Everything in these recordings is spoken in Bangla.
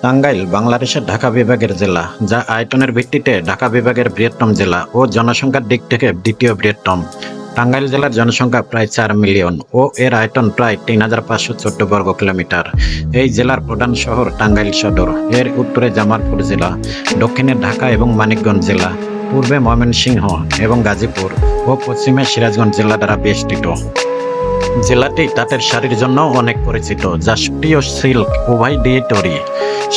টাঙ্গাইল বাংলাদেশের ঢাকা বিভাগের জেলা, যা আয়তনের ভিত্তিতে ঢাকা বিভাগের বৃহত্তম জেলা ও জনসংখ্যার দিক থেকে দ্বিতীয় বৃহত্তম। টাঙ্গাইল জেলার জনসংখ্যা প্রায় 4 মিলিয়ন ও এর আয়তন প্রায় 3,514 বর্গ কিলোমিটার। এই জেলার প্রধান শহর টাঙ্গাইল সদর, এর উত্তরে জামালপুর জেলা, দক্ষিণে ঢাকা এবং মানিকগঞ্জ জেলা, পূর্বে ময়মনসিংহ এবং গাজীপুর ও পশ্চিমে সিরাজগঞ্জ জেলা দ্বারা বেষ্টিত। জেলাটি তাঁতের শাড়ির জন্য অনেক পরিচিত, যা সুতি ও সিল্ক উভয় দিয়ে তৈরি।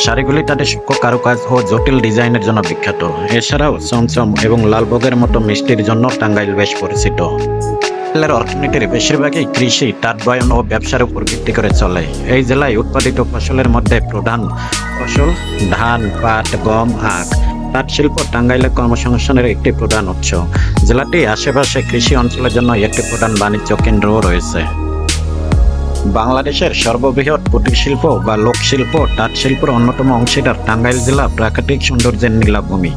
শাড়িগুলি তাদের সূক্ষ্ম কারুকাজ ও জটিল ডিজাইনের জন্য বিখ্যাত। এছাড়াও চমচম এবং লালভোগের মতো মিষ্টির জন্য টাঙ্গাইল বেশ পরিচিত। টাঙ্গাইলের অর্থনীতির বেশিরভাগই কৃষি, তাঁত বয়ন ও ব্যবসার উপর ভিত্তি করে চলে। এই জেলায় উৎপাদিত ফসলের মধ্যে প্রধান ফসল ধান, পাট, গম, আখ। তাঁত শিল্প টাঙ্গাইলের কর্মসংস্থানের একটি প্রধান উৎস। জেলাটি আশেপাশে কৃষি অঞ্চলের জন্য একটি প্রধান বাণিজ্য কেন্দ্রও রয়েছে। বাংলাদেশের সর্ববৃহৎ কুটির শিল্প বা লোকশিল্প তাঁত শিল্পের অন্যতম অংশীদার টাঙ্গাইল জেলা প্রাকৃতিক সৌন্দর্যের নীলাভূমি।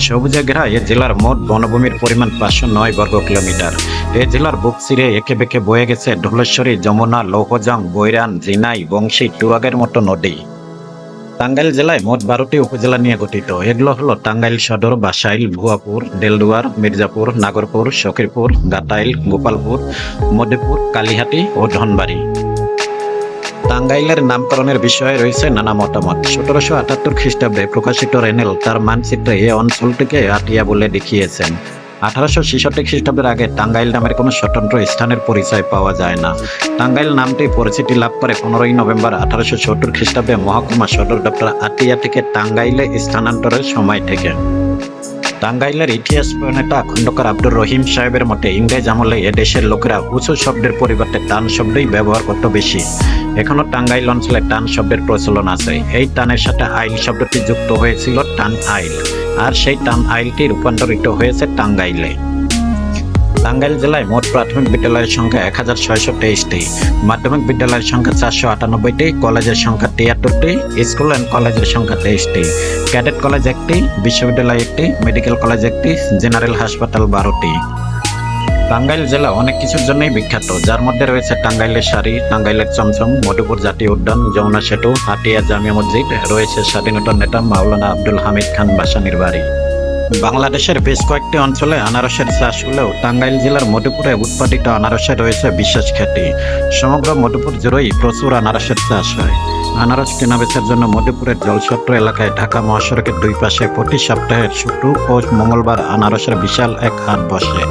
সবুজে ঘেরা এ জেলার মোট বনভূমির পরিমাণ 509 বর্গ কিলোমিটার। এ জেলার বুক চিরে একে বেঁকে বয়ে গেছে ধলেশ্বরী, যমুনা, লৌহজং, বৈরান, জিনাই, বংশী, টুয়াগের মতো নদী। টাঙ্গাইল জেলায় মোট 12টি উপজেলা নিয়ে গঠিত। এগুলো হলো টাঙ্গাইল সদর, বাসাইল, ভুয়াপুর, দেলদুয়ার, মির্জাপুর, নাগরপুর, শকিরপুর, গাতাইল, গোপালপুর, মধুপুর, কালিহাটি ও ধনবাড়ি। টাঙ্গাইলের নামকরণের বিষয়ে রয়েছে নানা মতামত। 1778 খ্রিস্টাব্দে প্রকাশিত রেনেল তার মানচিত্রে এ অঞ্চলটিকে আটিয়া বলে দেখিয়েছেন। 1866 খ্রিস্টাব্দের আগে টাঙ্গাইল নামের কোনো স্বতন্ত্র স্থানের পরিচয় পাওয়া যায় না। টাঙ্গাইল নামটি পরিচিতি লাভ করে 15ই নভেম্বর 1870 খ্রিস্টাব্দে মহকুমা সদর দপ্তর আটিয়া থেকে টাঙ্গাইলে স্থানান্তরের সময় থেকে। টাঙ্গাইলের ইতিহাস প্রণেতা খন্দকার আব্দুর রহিম সাহেবের মতে ইংরেজ আমলে এদেশের লোকেরা উঁচু শব্দের পরিবর্তে টান শব্দই ব্যবহার করত বেশি। এখনো টাঙ্গাইল অঞ্চলে টান শব্দের প্রচলন আছে। এই টানের সাথে আইল শব্দটি যুক্ত হয়েছিল টান আইল, আর সেই টান আইলটি রূপান্তরিত হয়েছে টাঙ্গাইলে। টাঙ্গাইল জেলায় মোট প্রাথমিক বিদ্যালয়ের সংখ্যা 1623টি, মাধ্যমিক বিদ্যালয়ের সংখ্যা 498টি, কলেজের সংখ্যা 73টি, স্কুল অ্যান্ড কলেজের সংখ্যা 23টি, ক্যাডেট কলেজ 1টি, বিশ্ববিদ্যালয় 1টি, মেডিকেল কলেজ 1টি, জেনারেল হাসপাতাল 12টি। টাঙ্গাইল জেলা অনেক কিছুর জন্যই বিখ্যাত, যার মধ্যে রয়েছে টাঙ্গাইলের শাড়ি, টাঙ্গাইলের চমচম, মধুপুর জাতীয় উদ্যান, যমুনা সেতু, হাটিয়া জামিয়া মসজিদ, রয়েছে স্বাধীনতা নেতা মাওলানা আব্দুল হামিদ খান ভাসানীর বাড়ি। বাংলাদেশের বেশ কয়েকটি অঞ্চলে আনারসের চাষ হলেও টাঙ্গাইল জেলার মধুপুরে উৎপাদিত আনারসে রয়েছে বিশেষ খ্যাতি। সমগ্র মধুপুর জুড়েই প্রচুর আনারসের চাষ হয়। আনারস কেনাবেচার জন্য মধুপুরের জলছত্র এলাকায় ঢাকা মহাসড়কের দুই পাশে প্রতি সপ্তাহের শুক্র ও মঙ্গলবার আনারসের বিশাল এক হাট বসে।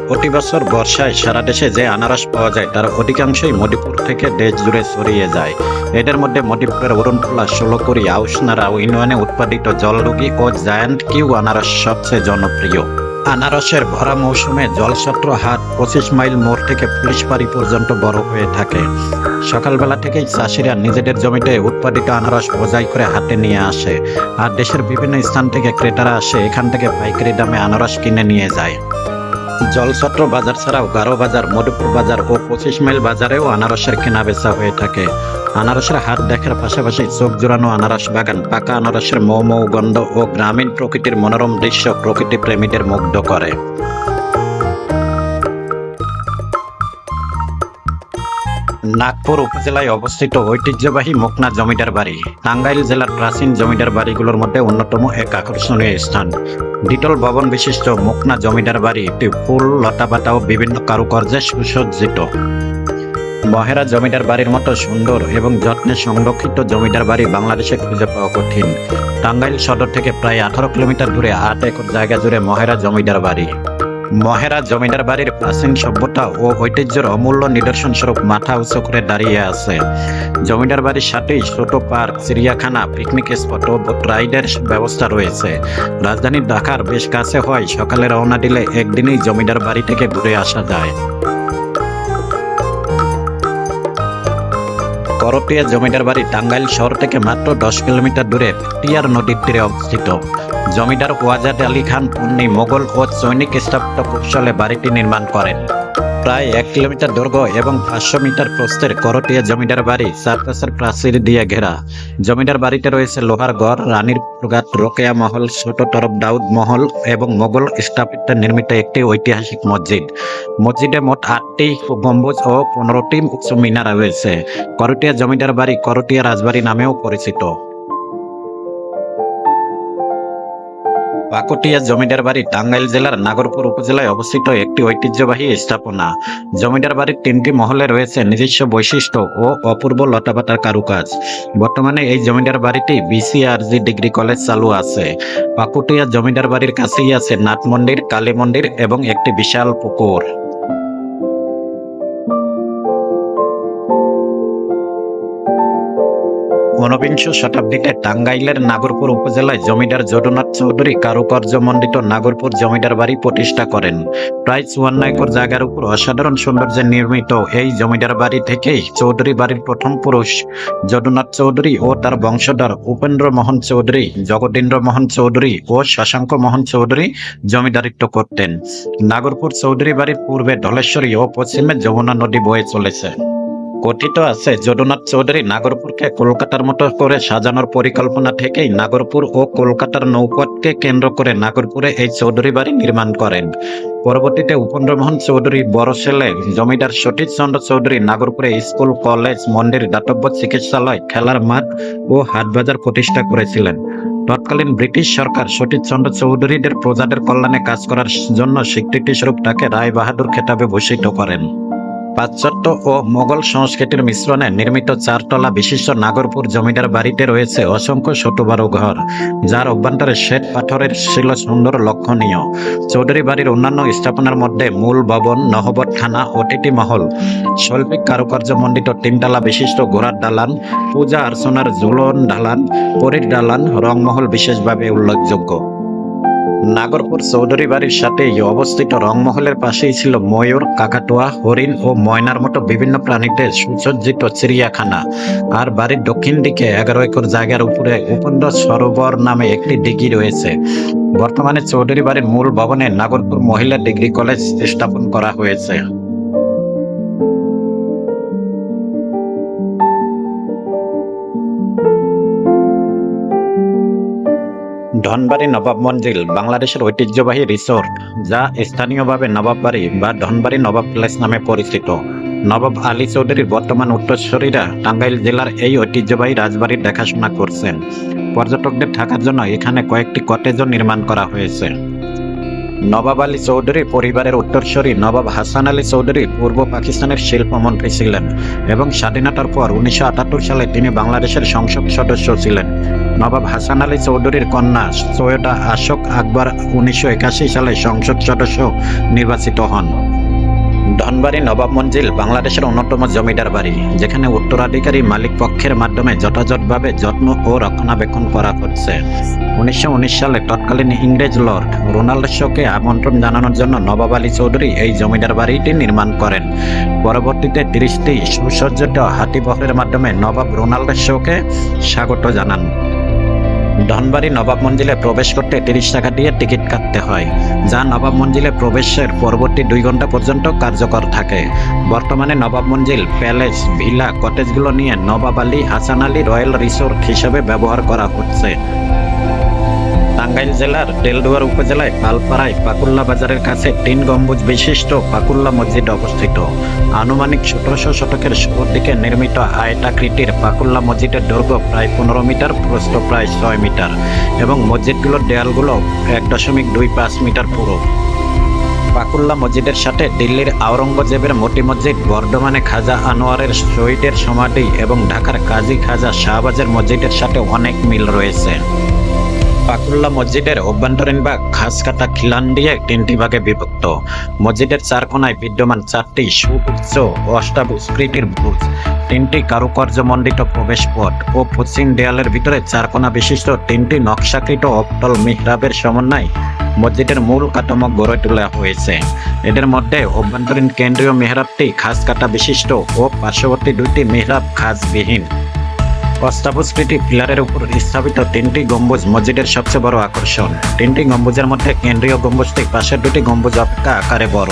প্রতি বছর বর্ষায় সারা দেশে যে আনারস পাওয়া যায় তার অধিকাংশই মধুপুর থেকে দেশ জুড়ে ছড়িয়ে যায়। এদের মধ্যে মধুপুরের অরুণখোলা, ষোলকড়ি, আউসনারা ইউনিয়নে উৎপাদিত জলরুগী ও জায়ান্ট কিউ আনারস সবচেয়ে জনপ্রিয়। আনারসের ভরা মৌসুমে জলছত্র হাট 25 মাইল মোড় থেকে পুলিশ বাড়ি পর্যন্ত বড় হয়ে থাকে। সকালবেলা থেকেই চাষিরা নিজেদের জমিতে উৎপাদিত আনারস বোঝাই করে হাটে নিয়ে আসে, আর দেশের বিভিন্ন স্থান থেকে ক্রেতারা আসে এখান থেকে পাইকারি দামে আনারস কিনে নিয়ে যায়। জলছত্র বাজার ছাড়াও গারো বাজার, মধুপুর বাজার ও 25 মাইল বাজারেও আনারসের কেনাবেচা হয়ে থাকে। আনারসের হাট দেখার পাশাপাশি চোখ জোড়ানো আনারস বাগান, পাকা আনারসের মৌ মৌ গন্ধ ও গ্রামীণ প্রকৃতির মনোরম দৃশ্য প্রকৃতি প্রেমীদের মুগ্ধ করে। নাগপুর উপজেলায় অবস্থিত ঐতিহ্যবাহী মুকনা জমিদার বাড়ি টাঙ্গাইল জেলার প্রাচীন জমিদার বাড়িগুলোর মধ্যে অন্যতম এক আকর্ষণীয় স্থান। দ্বিতল ভবন বিশিষ্ট মুকনা জমিদার বাড়ি একটি ফুল, লতাপাতা ও বিভিন্ন কারুকার্যে সুসজ্জিত। মহেরা জমিদার বাড়ির মতো সুন্দর এবং যত্নে সংরক্ষিত জমিদার বাড়ি বাংলাদেশে খুঁজে পাওয়া কঠিন। টাঙ্গাইল সদর থেকে প্রায় 18 কিলোমিটার দূরে 8 একর জায়গা জুড়ে মহেরা জমিদার বাড়ি। মহেরা জমিদার বাড়ির প্রাচীন সভ্যতা ও ঐতিহ্যের অমূল্য নিদর্শন স্বরূপ মাথা উঁচু করে দাঁড়িয়ে আছে। জমিদার বাড়ির সাথেই ছোট পার্ক, চিড়িয়াখানা, পিকনিক স্পট ও বোট রাইডের ব্যবস্থা রয়েছে। রাজধানী ঢাকার বেশ কাছে হয় সকালে রওনা দিলে একদিনেই জমিদার বাড়ি থেকে ঘুরে আসা যায়। করটিয়া জমিদার বাড়ি টাঙ্গাইল শহর থেকে মাত্র 10 কিলোমিটার দূরে টিয়ার নদীর তীরে অবস্থিত। জমিদার ওয়াজাদ আলী খান পন্নী মোগল ও সৈনিক স্থাপত্য কৌশলে বাড়িটি নির্মাণ করেন। প্রায় 1 কিলোমিটার দৈর্ঘ্য এবং 500 মিটার প্রস্থের করটিয়া জমিদার বাড়ি চারপাশের প্রাচীর দিয়ে ঘেরা। জমিদার বাড়িতে রয়েছে লোহার ঘর, রানীর প্রগাত, রোকেয়া মহল, ছোট তরফ দাউদ মহল এবং মোগল স্থাপত্যে নির্মিত একটি ঐতিহাসিক মসজিদ। মসজিদে মোট 8টি গম্বুজ ও 15টি উঁচু মিনার রয়েছে। করটিয়া জমিদার বাড়ি করটিয়া রাজবাড়ি নামেও পরিচিত। পাকুটিয়া জমিদার বাড়ি টাঙ্গাইল জেলার নাগরপুর উপজেলায় অবস্থিত একটি ঐতিহ্যবাহী স্থাপনা। জমিদার বাড়ির 3টি মহলে রয়েছে নিজস্ব বৈশিষ্ট্য ও অপূর্ব লতাপাতার কারুকাজ। বর্তমানে এই জমিদার বাড়িটি বিসিআরজি ডিগ্রি কলেজ চালু আছে। পাকুটিয়া জমিদার বাড়ির কাছেই আছে নাট মন্দির, কালী মন্দির এবং একটি বিশাল পুকুর। ঊনবিংশ শতাব্দীতে টাঙ্গাইলের নাগরপুর উপজেলায় জমিদার যদুনাথ চৌধুরী কারুকার্যমণ্ডিত নাগরপুর জমিদার বাড়ি প্রতিষ্ঠা করেন। প্রায় 54 একর জায়গার উপর অসাধারণ সৌন্দর্যে নির্মিত এই জমিদার বাড়ি থেকেই চৌধুরী বাড়ির প্রথম পুরুষ যদুনাথ চৌধুরী ও তার বংশধর উপেন্দ্র মোহন চৌধুরী, জগদীন্দ্র মোহন চৌধুরী ও শশাঙ্ক মোহন চৌধুরী জমিদারিত্ব করতেন। নাগরপুর চৌধুরী বাড়ির পূর্বে ধলেশ্বরী ও পশ্চিমে যমুনা নদী বয়ে চলেছে। কথিত আছে যদুনাথ চৌধুরী নাগরপুরকে কলকাতার মতো করে সাজানোর পরিকল্পনা থেকেই নাগরপুর ও কলকাতার নৌপথকে কেন্দ্র করে নাগরপুরে এই চৌধুরী বাড়ি নির্মাণ করেন। পরবর্তীতে উপেন্দ্রমোহন চৌধুরীর বড় ছেলে জমিদার সতীশচন্দ্র চৌধুরী নাগরপুরে স্কুল, কলেজ, মন্দির, দাতব্য চিকিৎসালয়, খেলার মাঠ ও হাটবাজার প্রতিষ্ঠা করেছিলেন। তৎকালীন ব্রিটিশ সরকার সতীশচন্দ্র চৌধুরীদের প্রজাদের কল্যাণে কাজ করার জন্য স্বীকৃতি স্বরূপ তাকে রায় বাহাদুর খেতাবে ভূষিত করেন। পাশ্চাত্য ও মোগল সংস্কৃতির মিশ্রণে নির্মিত 4 তলা বিশিষ্ট নাগরপুর জমিদার বাড়িতে রয়েছে অসংখ্য ছোট বড় ঘর, যার অভ্যন্তরে শ্বেত পাথরের ছিল সুন্দর লক্ষণীয়। চৌধুরী বাড়ির অন্যান্য স্থাপনার মধ্যে মূল ভবন, নহবতখানা, অতিথি মহল, শৈল্পিক কারুকার্য মণ্ডিত 3 তলা বিশিষ্ট ঘোড়ার দালান, পূজা অর্চনার ঝুলন দালান, পরীর দালান, রংমহল বিশেষভাবে উল্লেখযোগ্য। নাগরপুর চৌধুরী বাড়ির সাথেই অবস্থিত রংমহলের পাশেই ছিল ময়ূর, কাকাতুয়া, হরিণ ও ময়নার মতো বিভিন্ন প্রাণীদের সুসজ্জিত চিড়িয়াখানা। আর বাড়ির দক্ষিণ দিকে 11 একর জায়গার উপরে উপেন্দ্র সরোবর নামে একটি দিঘি রয়েছে। বর্তমানে চৌধুরী বাড়ির মূল ভবনে নাগরপুর মহিলা ডিগ্রি কলেজ স্থাপন করা হয়েছে। ধনবাড়ি নবাব মঞ্জিল বাংলাদেশের ঐতিহ্যবাহী রিসোর্ট, যা স্থানীয়ভাবে নবাব বাড়ি বা ধনবাড়ি নবাব প্লেস নামে পরিচিত। নবাব আলী চৌধুরীর বর্তমান উত্তরসূরিরা টাঙ্গাইল জেলার এই ঐতিহ্যবাহী রাজবাড়ির দেখাশোনা করছেন। পর্যটকদের থাকার জন্য এখানে কয়েকটি কটেজও নির্মাণ করা হয়েছে। নবাব আলী চৌধুরী পরিবারের উত্তরসূরি নবাব হাসান আলী চৌধুরী পূর্ব পাকিস্তানের শিল্পমন্ত্রী ছিলেন এবং স্বাধীনতার পর 1978 সালে তিনি বাংলাদেশের সংসদ সদস্য ছিলেন। নবাব হাসান আলী চৌধুরীর কন্যা সৈয়দা আশোক আকবর 1981 সালে সংসদ সদস্য নির্বাচিত হন। ধনবাড়ি নবাব মঞ্জিল বাংলাদেশের অন্যতম জমিদার বাড়ি, যেখানে উত্তরাধিকারী মালিক পক্ষের মাধ্যমে যথাযথভাবে যত্ন ও রক্ষণাবেক্ষণ করা হচ্ছে। 1919 সালে তৎকালীন ইংরেজ লর্ড রোনাল্ড শোকে আমন্ত্রণ জানানোর জন্য নবাব আলী চৌধুরী এই জমিদার বাড়িটি নির্মাণ করেন। পরবর্তীতে 30টি সুসজ্জিত হাতিবহরের মাধ্যমে নবাব রোনাল্ড শোকে স্বাগত জানান। ধনবাড়ি নবাব মঞ্জিলে প্রবেশ করতে 30 টাকা দিয়ে টিকিট কাটতে হয়, যা নবাব মঞ্জিলে প্রবেশের পরবর্তী 2 ঘন্টা পর্যন্ত কার্যকর থাকে। বর্তমানে নবাব মঞ্জিল, প্যালেস, ভিলা, কটেজগুলো নিয়ে নবাব আলী হাসান আলী রয়্যাল রিসোর্ট হিসেবে ব্যবহার করা হচ্ছে। টাঙ্গাইল জেলার তেলদুয়ার উপজেলায় পালপাড়ায় পাকুল্লা বাজারের কাছে 3 গম্বুজ বিশিষ্ট পাকুল্লা মসজিদ অবস্থিত। আনুমানিক 1700 শতকের শুরুর দিকে নির্মিত আয়তাকৃতির পাকুল্লা মসজিদের দৈর্ঘ্য প্রায় 15 মিটার, প্রস্থ প্রায় 6 মিটার এবং মসজিদগুলোর দেয়ালগুলো 1.25 মিটার পুরো। পাকুল্লা মসজিদের সাথে দিল্লির আওরঙ্গজেবের মোটি মসজিদ, বর্ধমানে খাজা আনোয়ারের শহীদের সমাধি এবং ঢাকার কাজী খাজা শাহবাজের মসজিদের সাথে অনেক মিল রয়েছে। পাকুল্লা মসজিদের অভ্যন্তরীণ ভাগ খাসকাটা খিলান দিয়ে 3টি ভাগে বিভক্ত। মসজিদের 4 কোণায় বিদ্যমান 4টি সুউচ্চ অষ্টাভুজাকৃতির বুরুজ, 3টি কারুকার্যমণ্ডিত প্রবেশ পথ ও পশ্চিম দেয়ালের ভিতরে 4 কোণা বিশিষ্ট 3টি নকশাকৃত অবতল মিহরাবের সমন্বয়ে মসজিদের মূল কাঠামো গড়ে তোলা হয়েছে। এদের মধ্যে অভ্যন্তরীণ কেন্দ্রীয় মিহরাবটি খাসকাটা বিশিষ্ট ও পার্শ্ববর্তী 2টি মিহরাব খাসবিহীন। অষ্টাভুজাকৃতি পিলারের উপর স্থাপিত 3টি গম্বুজ মসজিদের সবচেয়ে বড় আকর্ষণ। 3টি গম্বুজের মধ্যে কেন্দ্রীয় গম্বুজটি পাশের 2টি গম্বুজ অপেক্ষা আকারে বড়।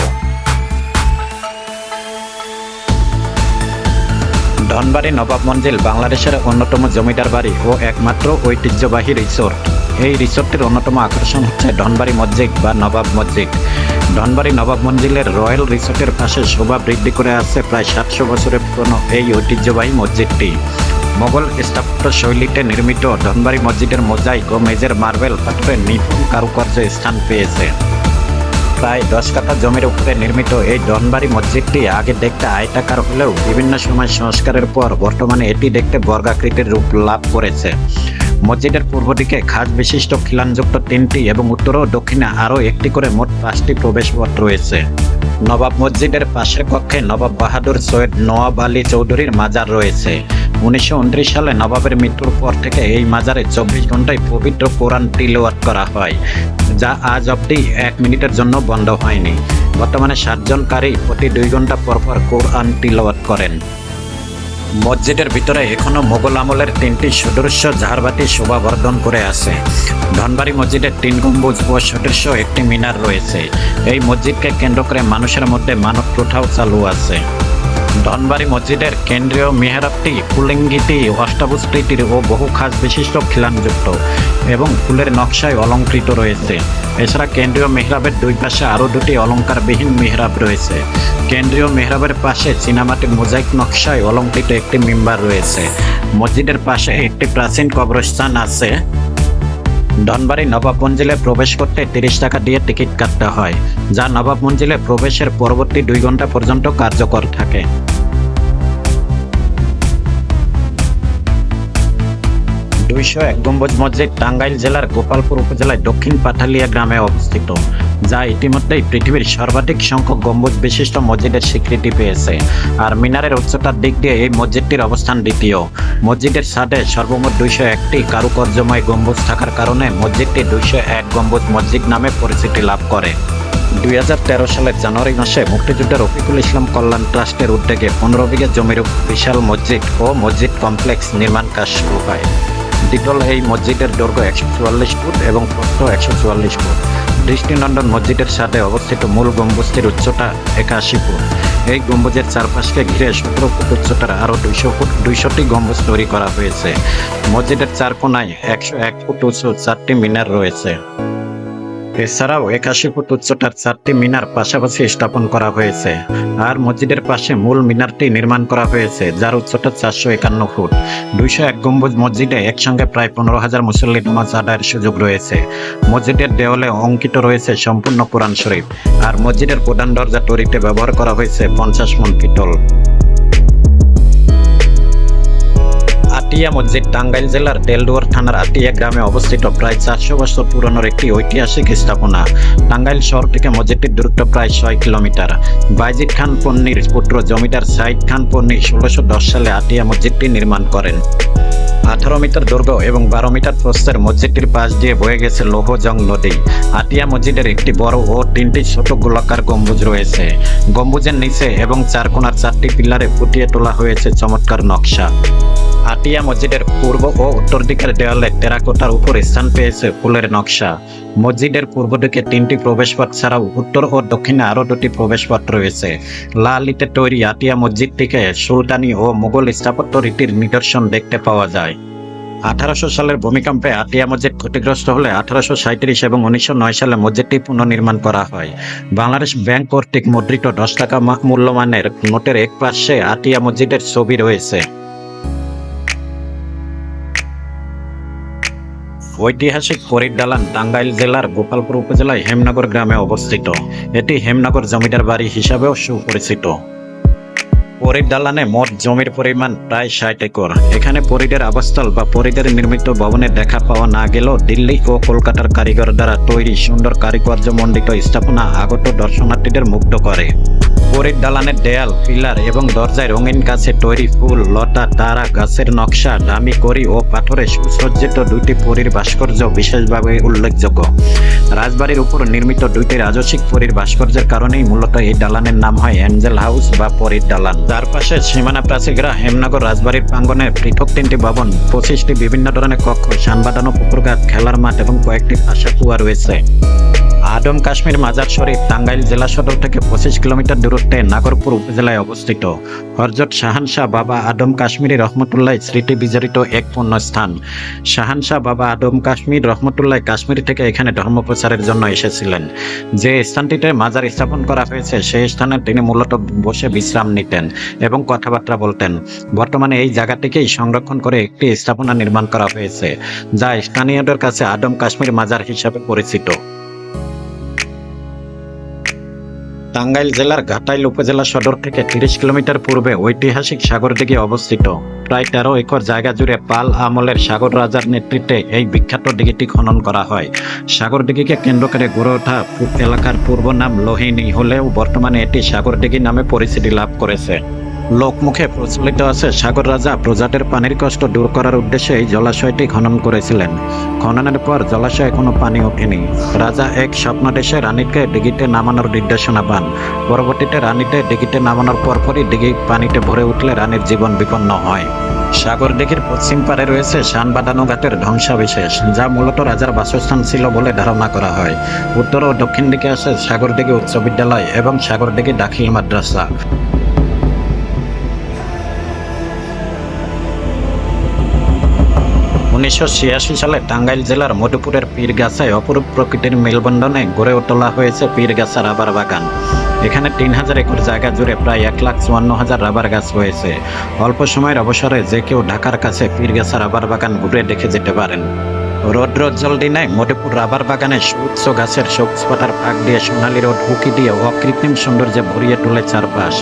ধনবাড়ি নবাব মঞ্জিল বাংলাদেশের অন্যতম জমিদার বাড়ি ও একমাত্র ঐতিহ্যবাহী রিসোর্ট। এই রিসোর্টটির অন্যতম আকর্ষণ হচ্ছে ধনবাড়ি মসজিদ বা নবাব মসজিদ। ধনবাড়ি নবাব মঞ্জিলের রয়্যাল রিসোর্টের পাশে শোভা বৃদ্ধি করে আছে প্রায় 700 বছরের পুরনো এই ঐতিহ্যবাহী মসজিদটি। মোগল স্থাপত্য শৈলীতে নির্মিত ধনবাড়ি মসজিদের মোজাইক ও মেঝের মার্বেল পাথরের নিপুণ কারুকার্য স্থান পেয়েছে। প্রায় 10 কাঠা জমির উপরে নির্মিত এই ধনবাড়ি মসজিদটি আগে দেখতে আয়তাকার হলেও বিভিন্ন সময় সংস্কারের পর বর্তমানে এটি দেখতে বর্গাকৃতির রূপ লাভ করেছে। মসজিদের পূর্ব দিকে খাস বিশিষ্ট খিলানযুক্ত 3টি এবং উত্তর ও দক্ষিণে আরও একটি করে মোট 5টি প্রবেশপথ রয়েছে। নবাব মসজিদের পাশের কক্ষে নবাব বাহাদুর সৈয়দ নওয়াব আলী চৌধুরীর মাজার রয়েছে। 1929 সালে নবাবের মৃত্যুর পর থেকে এই মাজারে 24 ঘন্টায় পবিত্র কোরআন তিলাওয়াত করা হয়, যা আজ অবধি 1 মিনিটের জন্য বন্ধ হয়নি। বর্তমানে 7 জন কারি প্রতি 2 ঘন্টা পর পর কোরআন তিলাওয়াত করেন। মসজিদের ভিতরে এখনো মোগল আমলের 3টি সদৃশ্য ঝাড়বাতি শোভাবর্ধন করে আছে। ধনবাড়ি মসজিদের 3 গম্বুজ ও সদৃশ্য একটি মিনার রয়েছে। এই মসজিদকে কেন্দ্র করে মানুষের মধ্যে মানত প্রথাও চালু আছে। ধনবাড়ি মসজিদের কেন্দ্রীয় মিহরাবটি কুলিঙ্গিটি অষ্টাভুজকৃতির ও বহু খাস বিশিষ্ট খিলানযুক্ত এবং ফুলের নকশায় অলঙ্কৃত রয়েছে। এছাড়া কেন্দ্রীয় মিহরাবের 2 পাশে আরও 2টি অলঙ্কারবিহীন মিহরাব রয়েছে। কেন্দ্রীয় মিহরাবের পাশে চীনামাটির মোজাইক নকশায় অলঙ্কৃত একটি মিম্বার রয়েছে। মসজিদের পাশে একটি প্রাচীন কবরস্থান আছে। ধনবাড়ি নবাব মঞ্জিলে প্রবেশ করতে 30 টাকা দিয়ে টিকিট কাটতে হয়, যা নবাব মঞ্জিলে প্রবেশের পরবর্তী 2 ঘন্টা পর্যন্ত কার্যকর থাকে। 201 গম্বুজ মসজিদ টাঙ্গাইল জেলার গোপালপুর উপজেলায় দক্ষিণ পাঠালিয়া গ্রামে অবস্থিত, যা ইতিমধ্যেই পৃথিবীর সর্বাধিক সংখ্যক গম্বুজ বিশিষ্ট মসজিদের স্বীকৃতি পেয়েছে। আর মিনারের উচ্চতার দিক দিয়ে এই মসজিদটির অবস্থান দ্বিতীয়। মসজিদের ছাদে সর্বমোট 201টি কারুকার্যময় গম্বুজ থাকার কারণে মসজিদটি 201 গম্বুজ মসজিদ নামে পরিচিতি লাভ করে। 2013 সালের জানুয়ারি মাসে মুক্তিযোদ্ধা রফিকুল ইসলাম কল্যাণ ট্রাস্টের উদ্যোগে 15 বিঘা জমির বিশাল মসজিদ ও মসজিদ কমপ্লেক্স নির্মাণ কাজ শুরু হয়। দ্বিতল এই মসজিদের দৈর্ঘ্য 144 ফুট এবং প্রস্থ 144 ফুট। দৃষ্টিনন্দন মসজিদের সাথে অবস্থিত মূল গম্বুজটির উচ্চতা 81 ফুট। এই গম্বুজের চারপাশকে ঘিরে 17 ফুট উচ্চতার আরও 200টি গম্বুজ তৈরি করা হয়েছে। মসজিদের 4 কোণায় 101 ফুট উঁচু 4টি মিনার রয়েছে। এছাড়াও 81 ফুট উচ্চতার 4টি মিনার পাশাপাশি স্থাপন করা হয়েছে। আর মসজিদের পাশে মূল মিনারটি নির্মাণ করা হয়েছে, যার উচ্চতা 451 ফুট। 201 গম্বুজ মসজিদে একসঙ্গে প্রায় 15,000 মুসল্লি নামাজ আদায়ের সুযোগ রয়েছে। মসজিদের দেওয়ালে অঙ্কিত রয়েছে সম্পূর্ণ কোরআন শরীফ। আর মসজিদের প্রধান দরজা তৈরিতে ব্যবহার করা হয়েছে 50 মণ পিতল। আটিয়া মসজিদ টাঙ্গাইল জেলার তেলডুয়ার থানার আটিয়া গ্রামে অবস্থিত প্রায় 400 বছর পুরনো একটি ঐতিহাসিক স্থাপনা। টাঙ্গাইল শহর থেকে মসজিদটির দূরত্ব প্রায় 6 কিলোমিটার। বাইজিদ খান পন্নীর পুত্র জমিদার সাইদ খান পন্নী 1610 সালে আটিয়া মসজিদটি নির্মাণ করেন। 18 মিটার দৈর্ঘ্য এবং 12 মিটার প্রস্থের মসজিদটির পাশ দিয়ে বয়ে গেছে লৌহজং নদী। আটিয়া মসজিদের একটি বড় ও 3টি ছোট গোলাকার গম্বুজ রয়েছে। গম্বুজের নিচে এবং 4 কোণার 4টি পিলারে ফুটিয়ে তোলা হয়েছে চমৎকার নকশা। আটিয়া মসজিদের পূর্ব ও উত্তর দিকের দেওয়ালে টেরাকোটার উপর স্থান পেয়েছে ফুলের নকশা। মসজিদের পূর্ব দিকে 3টি প্রবেশপথ ছাড়াও উত্তর ও দক্ষিণে আরও 2টি প্রবেশপথ রয়েছে। লাল ইটে তৈরি আটিয়া মসজিদটিকে সুলতানি ও মুঘল স্থাপত্য রীতির নিদর্শন দেখতে পাওয়া যায়। 1800 সালের ভূমিকম্পে আটিয়া মসজিদ ক্ষতিগ্রস্ত হলে 1837 এবং 1909 সালে মসজিদটি পুনর্নির্মাণ করা হয়। বাংলাদেশ ব্যাংক কর্তৃক মুদ্রিত 10 টাকা মূল্যমানের নোটের এক পাশে আটিয়া মসজিদের ছবি রয়েছে। ঐতিহাসিক ফরিদ দালান টাঙ্গাইল জেলার গোপালপুর উপজেলায় হেমনগর গ্রামে অবস্থিত। এটি হেমনগর জমিদার বাড়ি হিসাবেও সুপরিচিত। ফরিদ দালানে মোট জমির পরিমাণ প্রায় 60 একর। এখানে ফরিদের আবাসস্থল বা ফরিদের নির্মিত ভবনের দেখা পাওয়া না গেলেও দিল্লি ও কলকাতার কারিগর দ্বারা তৈরি সুন্দর কারুকার্যমণ্ডিত স্থাপনা আগত দর্শনার্থীদের মুগ্ধ করে। ফরিদ দালানের দেয়াল, পিলার এবং দরজায় রঙিন কাছে তৈরি ফুল, লতা, তারা, গাছের নকশা, দামি কড়ি ও পাথরে সুসজ্জিত 2টি পরীর ভাস্কর্য বিশেষভাবে উল্লেখযোগ্য। রাজবাড়ির উপর নির্মিত 2টি রাজসিক পরীর ভাস্কর্যের কারণেই মূলত এই দালানের নাম হয় অ্যাঞ্জেল হাউস বা ফরিদ দালান। তার পাশে সীমানা প্রাচীরা হেমনগর রাজবাড়ির প্রাঙ্গণে পৃথক 3টি ভবন, 25টি বিভিন্ন ধরনের কক্ষ, সানবাঁধানো পুকুরঘাট, খেলার মাঠ এবং কয়েকটি ফাঁসা কুয়া রয়েছে। আদম কাশ্মীর মাজার শরীফ টাঙ্গাইল জেলা সদর থেকে 25 কিলোমিটার দূরত্বে দূরত্বে নাগরপুর উপজেলায় অবস্থিত। হযরত শাহানশাহ বাবা আদম কাশ্মীরি রহমতুল্লাহ স্মৃতি বিজড়িত এক পুণ্যস্থান। শাহানশাহ বাবা আদম কাশ্মীর রহমতুল্লাহ কাশ্মীর থেকে এখানে ধর্ম প্রচারের জন্য এসেছিলেন। যে স্থানটিতে মাজার স্থাপন করা হয়েছে সেই স্থানে তিনি মূলত বসে বিশ্রাম নিতেন এবং কথাবার্তা বলতেন। বর্তমানে এই জায়গাটিকেই সংরক্ষণ করে একটি স্থাপনা নির্মাণ করা হয়েছে, যা স্থানীয়দের কাছে আদম কাশ্মীর মাজার হিসাবে পরিচিত। টাঙ্গাইল জেলার ঘাটাইল উপজেলা সদর থেকে 30 কিলোমিটার পূর্বে ঐতিহাসিক সাগরদিঘি অবস্থিত। প্রায় 13 একর জায়গা জুড়ে পাল আমলের সাগর রাজার নেতৃত্বে এই বিখ্যাত দিঘিটি খনন করা হয়। সাগরদিঘিকে কেন্দ্র করে গড়ে ওঠা এলাকার পূর্ব নাম লোহিনী হলেও বর্তমানে এটি সাগরদিঘি নামে পরিচিতি লাভ করেছে। লোকমুখে প্রচলিত আছে সাগর রাজা প্রজাদের পানির কষ্ট দূর করার উদ্দেশ্যে এই জলাশয়টি খনন করেছিলেন। খননের পর জলাশয়ে কোনো পানি ওঠেনি। রাজা এক স্বপ্নাদেশে রানীকে দিঘিতে নামানোর নির্দেশনা পান। পরবর্তীতে রানীতে দিঘিতে নামানোর পরপরই দিঘি পানিতে ভরে উঠলে রানীর জীবন বিপন্ন হয়। সাগরদিঘির পশ্চিম পারে রয়েছে শানবাঁধানো ঘাটের ধ্বংসাবশেষ, যা মূলত রাজার বাসস্থান ছিল বলে ধারণা করা হয়। উত্তর ও দক্ষিণ দিকে আছে সাগরদিঘি উচ্চ বিদ্যালয় এবং সাগরদিঘি দাখিল মাদ্রাসা। 1986 সালে টাঙ্গাইল জেলার মধুপুরের পীরগাছায় অপরূপ প্রকৃতির মেলবন্ধনে গড়ে তোলা হয়েছে পীরগাছা রাবার বাগান। এখানে 3000 একর জায়গা জুড়ে প্রায় 1,54,000 রাবার গাছ রয়েছে। অল্প সময়ের অবসরে যে কেউ ঢাকার কাছে পীরগাছা রাবার বাগান ঘুরে দেখে যেতে পারেন। রৌদ্রোজ্জ্বল দিনে মধুপুর রাবার বাগানে সুউচ্চ গাছের সবুজ পাতার ফাঁক দিয়ে সোনালি রোদ উঁকি দিয়ে অকৃত্রিম সৌন্দর্যে ভরিয়ে তোলে চারপাশ।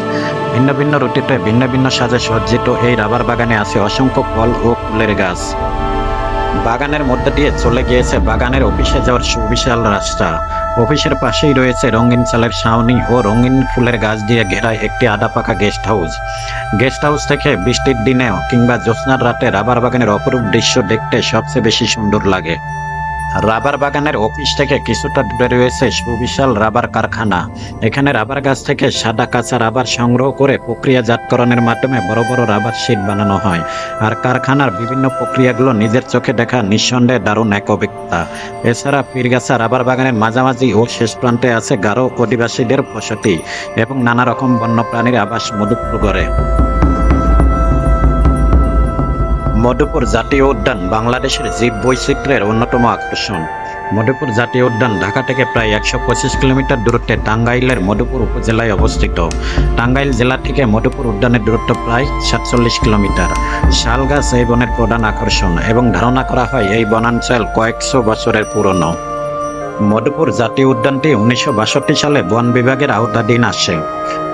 ভিন্ন ভিন্ন রুটিতে ভিন্ন ভিন্ন সাজে সজ্জিত এই রাবার বাগানে আছে অসংখ্য ফল ও ফুলের গাছ। বাগানের মধ্যে দিয়ে চলে গিয়েছে বাগানের অফিসে যাওয়ার সুবিশাল রাস্তা। অফিসের পাশেই রয়েছে রঙিন চালের ছাউনি ও রঙিন ফুলের গাছ দিয়ে ঘেরা একটি আধা পাকা গেস্ট হাউস। গেস্ট হাউস থেকে বৃষ্টির দিনে কিংবা জ্যোৎস্নার রাতে রাবার বাগানের অপরূপ দৃশ্য দেখতে সবচেয়ে বেশি সুন্দর লাগে। রাবার বাগানের অফিস থেকে কিছুটা দূরে রয়েছে সুবিশাল রাবার কারখানা। এখানে রাবার গাছ থেকে সাদা কাঁচা রাবার সংগ্রহ করে প্রক্রিয়াজাতকরণের মাধ্যমে বড় বড় রাবার শিট বানানো হয়। আর কারখানার বিভিন্ন প্রক্রিয়াগুলো নিজের চোখে দেখা নিঃসন্দেহে দারুণ এক অভিজ্ঞতা। এছাড়া পীরগাছা রাবার বাগানের মাঝামাঝি ও শেষ প্রান্তে আছে গারো অধিবাসীদের বসতি এবং নানা রকম বন্যপ্রাণীর আবাস মধুপুর গড়ে। মধুপুর জাতীয় উদ্যান বাংলাদেশের জীব বৈচিত্র্যের অন্যতম আকর্ষণ। মধুপুর জাতীয় উদ্যান ঢাকা থেকে প্রায় 125 কিলোমিটার দূরত্বে টাঙ্গাইলের মধুপুর উপজেলায় অবস্থিত। টাঙ্গাইল জেলা থেকে মধুপুর উদ্যানের দূরত্ব প্রায় 47 কিলোমিটার। শাল গাছ এই বনের প্রধান আকর্ষণ এবং ধারণা করা হয় এই বনাঞ্চল কয়েকশো বছরের পুরনো। মধুপুর জাতীয় উদ্যানটি 1962 সালে বন বিভাগের আওতাধীন আসে।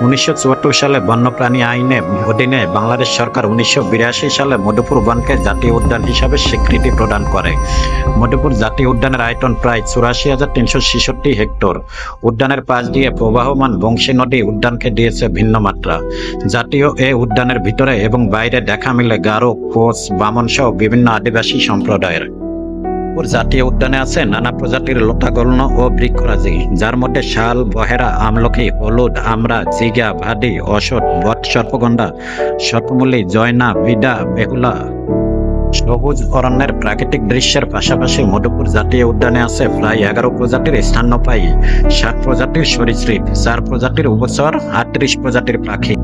1974 সালে বন্যপ্রাণী আইনে অধীনে বাংলাদেশ সরকার 1982 সালে মধুপুর বনকে জাতীয় উদ্যান হিসাবে স্বীকৃতি প্রদান করে। মধুপুর জাতীয় উদ্যানের আয়তন প্রায় 84,366 হেক্টর। উদ্যানের পাশ দিয়ে প্রবাহমান বংশী নদী উদ্যানকে দিয়েছে ভিন্ন মাত্রা। জাতীয় এ উদ্যানের ভিতরে এবং বাইরে দেখা মিলে গারো, কোচ, বামন সহ বিভিন্ন আদিবাসী সম্প্রদায়ের। জাতীয় উদ্যানে আছে নানা প্রজাতির লতাগল্ন ও বৃক্ষরাজি, যার মধ্যে শাল, বহেরা, আমলকি, হলুদ, আমড়া, জিগা, ভাদি, অশোক, বট সর্পগন্ধা, সর্পমূলী, জয়না, বিডা, বেহুলা। সবুজ অরণ্যের প্রাকৃতিক দৃশ্যের পাশাপাশি মধুপুর জাতীয় উদ্যানে আছে প্রায় 11 প্রজাতির স্তন্যপায়ী, 7 প্রজাতির সরীসৃপ, 4 প্রজাতির উভচর, 38 প্রজাতির পাখি।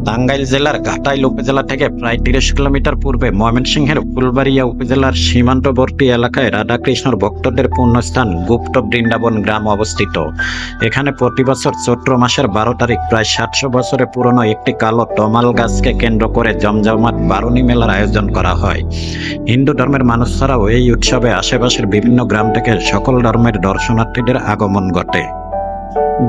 টাঙ্গাইল জেলার ঘাটাইল উপজেলা থেকে প্রায় 30 কিলোমিটার পূর্বে ময়মনসিংহের ফুলবাড়িয়া উপজেলার সীমান্তবর্তী এলাকায় রাধাকৃষ্ণর ভক্তদের পুণ্যস্থান গুপ্ত বৃন্দাবন গ্রাম অবস্থিত। এখানে প্রতি বছর চৈত্র মাসের 12 তারিখ প্রায় 700 বছরের পুরনো একটি কালো তমাল গাছকে কেন্দ্র করে জমজমাট বারুণী মেলার আয়োজন করা হয়। হিন্দু ধর্মের মানুষ ছাড়াও এই উৎসবে আশেপাশের বিভিন্ন গ্রাম থেকে সকল ধর্মের দর্শনার্থীদের আগমন ঘটে।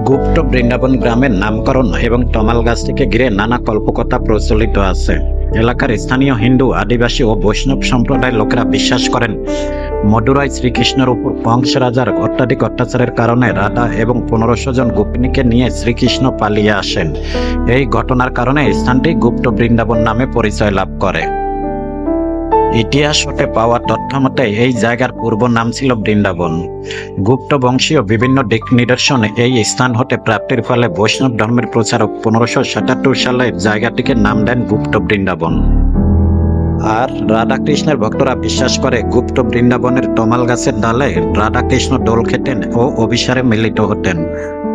গুপ্ত বৃন্দাবন গ্রামের নামকরণ এবং তমাল গাছটিকে ঘিরে নানা কল্পকথা প্রচলিত আছে। এলাকার স্থানীয় হিন্দু, আদিবাসী ও বৈষ্ণব সম্প্রদায়ের লোকেরা বিশ্বাস করেন মদুরাই শ্রীকৃষ্ণের উপর কংস রাজার অত্যাধিক অত্যাচারের কারণে রাধা এবং 1500 জন গোপিনীকে নিয়ে শ্রীকৃষ্ণ পালিয়ে আসেন। এই ঘটনার কারণে স্থানটি গুপ্ত বৃন্দাবন নামে পরিচয় লাভ করে। ইতিহাস হতে পাওয়া তথ্য মতে এই জায়গার পূর্ব নাম ছিল বৃন্দাবন। গুপ্ত বংশীয় বিভিন্ন দিক নিদর্শনে এই স্থান হতে প্রাপ্তির ফলে বৈষ্ণব ধর্মের প্রচারক 1577 সালে জায়গাটিকে নাম দেন গুপ্ত বৃন্দাবন। আর রাধাকৃষ্ণের ভক্তরা বিশ্বাস করে গুপ্ত বৃন্দাবনের তমাল গাছের ডালে রাধাকৃষ্ণ দোল খেতেন ও অভিসারে মিলিত হতেন।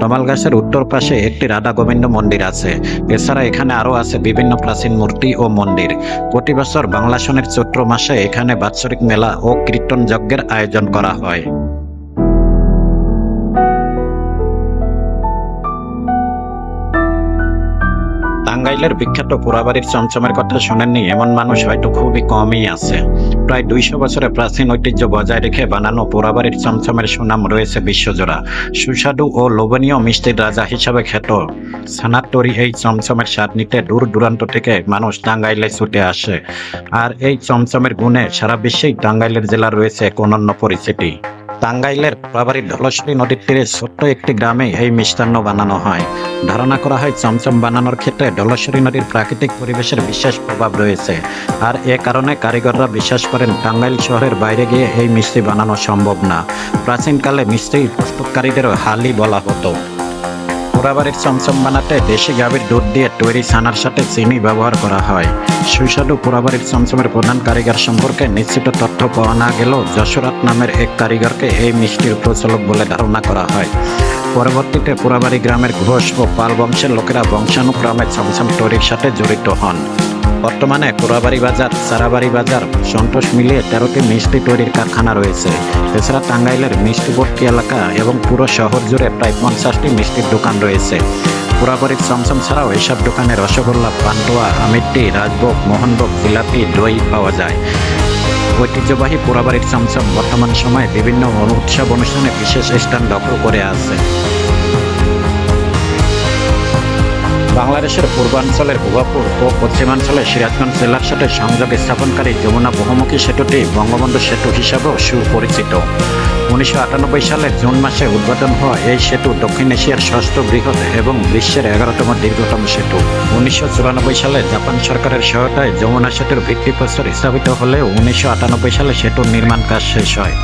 তমাল গাছের উত্তর পাশে একটি রাধা গোবিন্দ মন্দির আছে। এছাড়া এখানে আরো আছে বিভিন্ন প্রাচীন মূর্তি ও মন্দির। প্রতি বছর বাংলা সনের চৈত্র মাসে এখানে বাৎসরিক মেলা ও কীর্তন যজ্ঞের আয়োজন করা হয়। টাঙ্গাইলের বিখ্যাত পোড়াবাড়ির চমচমের কথা শোনেননি এমন মানুষ হয়তো খুবই কমই আছে। প্রায় 200 বছরের প্রাচীন ঐতিহ্য বজায় রেখে বানানো পোড়াবাড়ির চমচমের সুনাম রয়েছে বিশ্বজোড়া। সুস্বাদু ও লোভনীয় মিষ্টির রাজা হিসাবে খ্যাত ছানার তৈরি এই চমচমের স্বাদ নিতে দূর দূরান্ত থেকে মানুষ টাঙ্গাইলে ছুটে আসে। আর এই চমচমের গুণে সারা বিশ্বেই টাঙ্গাইলের জেলা রয়েছে এক অনন্য পরিচিতি। টাঙ্গাইলের পোড়াবাড়ির ধলেশ্বরী নদীর তীরে ছোট্ট একটি গ্রামে এই মিষ্টান্ন বানানো হয়। ধারণা করা হয় চমচম বানানোর ক্ষেত্রে ধলেশ্বরী নদীর প্রাকৃতিক পরিবেশের বিশেষ প্রভাব রয়েছে। আর এ কারণে কারিগররা বিশ্বাস করেন টাঙ্গাইল শহরের বাইরে গিয়ে এই মিষ্টি বানানো সম্ভব না। প্রাচীনকালে মিষ্টি প্রস্তুতকারীদেরও হালি বলা হতো। পোড়াবাড়ির চমচম বানাতে দেশি গাভীর দুধ দিয়ে তৈরি ছানার সাথে চিনি ব্যবহার করা হয়। সুস্বাদু পোড়াবাড়ির চমচমের প্রধান কারিগর সম্পর্কে নিশ্চিত তথ্য পাওয়া না গেলেও যশোরাত নামের এক কারিগরকে এই মিষ্টির প্রচলক বলে ধারণা করা হয়। পরবর্তীতে পোড়াবাড়ি গ্রামের ঘোষ ও পাল বংশের লোকেরা বংশানুক্রমে চমচম তৈরির সাথে জড়িত হন। বর্তমানে পোড়াবাড়ি বাজার, সারাবাড়ি বাজার, সন্তোষ মিলিয়ে 13টি মিষ্টি তৈরির কারখানা রয়েছে। এছাড়া টাঙ্গাইলের মিষ্টিবর্তী এলাকা এবং পুরো শহর জুড়ে প্রায় 50টি মিষ্টির দোকান রয়েছে। পোড়াবাড়ির চমচম ছাড়াও এইসব দোকানে রসগোল্লা, পান্তুয়া, আমিত্তি, রাজভোগ, মোহনভোগ, জিলাপি, দই পাওয়া যায়। ঐতিহ্যবাহী পোড়াবাড়ির চমচম বর্তমান সময়ে বিভিন্ন উৎসব অনুষ্ঠানে বিশেষ স্থান দখল করে আছে। বাংলাদেশের পূর্বাঞ্চলের ভুয়াপুর ও পশ্চিমাঞ্চলের সিরাজগঞ্জ জেলার সাথে সংযোগ স্থাপনকারী যমুনা বহুমুখী সেতুটি বঙ্গবন্ধু সেতু হিসাবেও সুপরিচিত। 1998 সালের জুন মাসে উদ্বোধন হওয়া এই সেতু দক্ষিণ এশিয়ার ষষ্ঠ বৃহৎ এবং বিশ্বের 11তম দীর্ঘতম সেতু। 1994 সালে জাপান সরকারের সহায়তায় যমুনা সেতুর ভিত্তিপ্রস্তর স্থাপিত হলেও 1998 সালে সেতুর নির্মাণ কাজ শেষ হয়।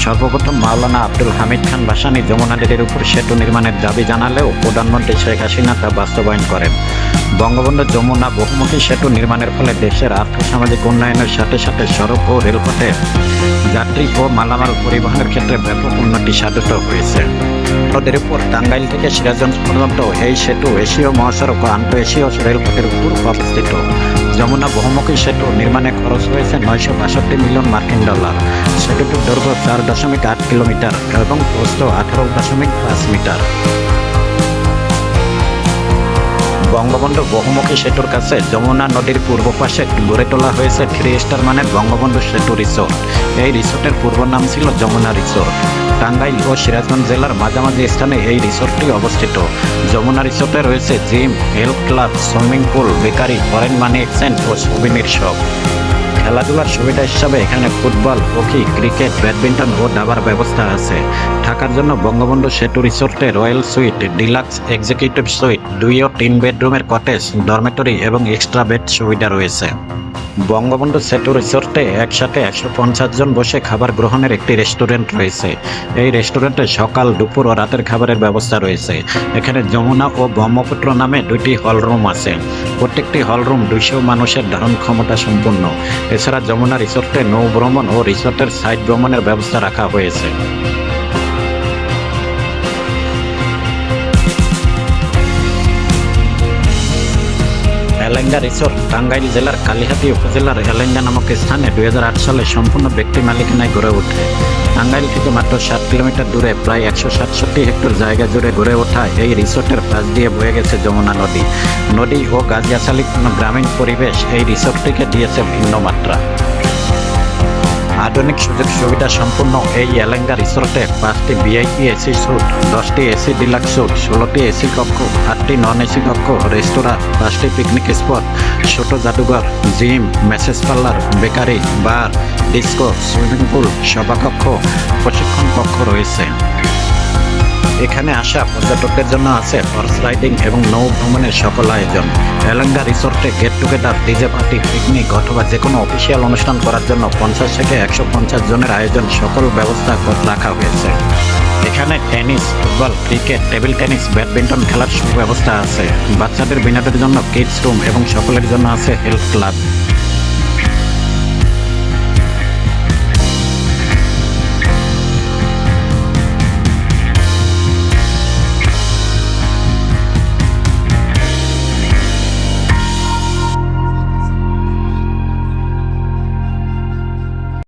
সর্বপ্রথম মাওলানা আব্দুল হামিদ খান ভাসানী যমুনা নদীর উপর সেতু নির্মাণের দাবি জানালেও প্রধানমন্ত্রী শেখ হাসিনা তা বাস্তবায়ন করেন। বঙ্গবন্ধু যমুনা বহুমুখী সেতু নির্মাণের ফলে দেশের আর্থসামাজিক উন্নয়নের সাথে সাথে সড়ক ও রেলপথে যাত্রী ও মালামাল পরিবহনের ক্ষেত্রে ব্যাপক উন্নতি সাধিত হয়েছে। নদীর উপর টাঙ্গাইল থেকে সিরাজগঞ্জ পর্যন্ত এই সেতু এশীয় মহাসড়ক ও আন্তঃ এশীয় রেলপথের উপর অবস্থিত। যমুনা বহুমুখী সেতু নির্মাণে খরচ হয়েছে $962 মিলিয়ন। সেতুটির দৈর্ঘ্য 4.8 কিলোমিটার এবং প্রস্থ 18.5 মিটার। বঙ্গবন্ধু বহুমুখী সেতুর কাছে যমুনা নদীর পূর্ব পাশে গড়ে তোলা হয়েছে 3 স্টার মানের বঙ্গবন্ধু সেতু রিসোর্ট। এই রিসোর্টের পূর্ব নাম ছিল যমুনা রিসোর্ট। টাঙ্গাইল ও সিরাজগঞ্জ জেলার মাঝামাঝি স্থানে এই রিসোর্টটি অবস্থিত। যমুনা রিসোর্টে রয়েছে gym, health club, swimming pool, bakery, foreign money exchange ও সুবিনির শপ। খেলাধুলার সুবিধা হিসাবে এখানে ফুটবল, হকি, ক্রিকেট, ব্যাডমিন্টন ও দাবার ব্যবস্থা আছে। থাকার জন্য বঙ্গবন্ধু সেতু রিসোর্টে royal suite, deluxe, executive suite, 2 ও 3 বেডরুমের কটেজ, ডরমেটরি এবং এক্সট্রা বেড সুবিধা রয়েছে। বঙ্গবন্ধু সেতু রিসোর্টে একসাথে 150 জন বসে খাবার গ্রহণের একটি রেস্টুরেন্ট রয়েছে। এই রেস্টুরেন্টে সকাল, দুপুর ও রাতের খাবারের ব্যবস্থা রয়েছে। এখানে যমুনা ও ব্রহ্মপুত্র নামে 2টি হলরুম আছে। প্রত্যেকটি হলরুম 200 মানুষের ধারণ ক্ষমতা সম্পন্ন। এছাড়া যমুনা রিসোর্টে নৌ ভ্রমণ ও রিসোর্টের সাইট ভ্রমণের ব্যবস্থা রাখা হয়েছে। এলেঙ্গা রিসোর্ট টাঙ্গাইল জেলার কালিহাতী উপজেলার এলেঙ্গা নামক স্থানে 2008 সালে সম্পূর্ণ ব্যক্তি মালিকানায় গড়ে ওঠে। টাঙ্গাইল থেকে মাত্র 7 কিলোমিটার দূরে প্রায় 167 হেক্টর জায়গা জুড়ে গড়ে ওঠা এই রিসোর্টের পাশ দিয়ে বয়ে গেছে যমুনা নদী। নদী ও গাছগাছালিপূর্ণ গ্রামীণ পরিবেশ এই রিসোর্টটিকে দিয়েছে ভিন্ন মাত্রা। আধুনিক সুযোগ সুবিধা সম্পূর্ণ এই এলেঙ্গা রিসোর্টে 5টি ভিআইপি এসি স্যুট, 10টি এসি ডিলাক্স স্যুট, 16টি এসি কক্ষ, 8টি নন এসি কক্ষ, রেস্তোরাঁ, 5টি পিকনিক স্পট, ছোট জাদুঘর, জিম, ম্যাসেজ পার্লার, বেকারি, বার, ডিস্কো, সুইমিং পুল, সভাকক্ষ, প্রশিক্ষণ কক্ষ রয়েছে। এখানে আসা পর্যটকদের জন্য আছে হর্স রাইডিং এবং নৌ ভ্রমণের সকল আয়োজন। এলেঙ্গা রিসোর্টে get together, DJ party, picnic অথবা যে কোনো অফিসিয়াল অনুষ্ঠান করার জন্য 50 থেকে 150 জনের আয়োজন সকল ব্যবস্থা রাখা হয়েছে। এখানে tennis, football, cricket, table tennis, badminton খেলার সুব্যবস্থা আছে। বাচ্চাদের বিনোদনের জন্য কিডস রুম এবং সকলের জন্য আছে হেলথ ক্লাব।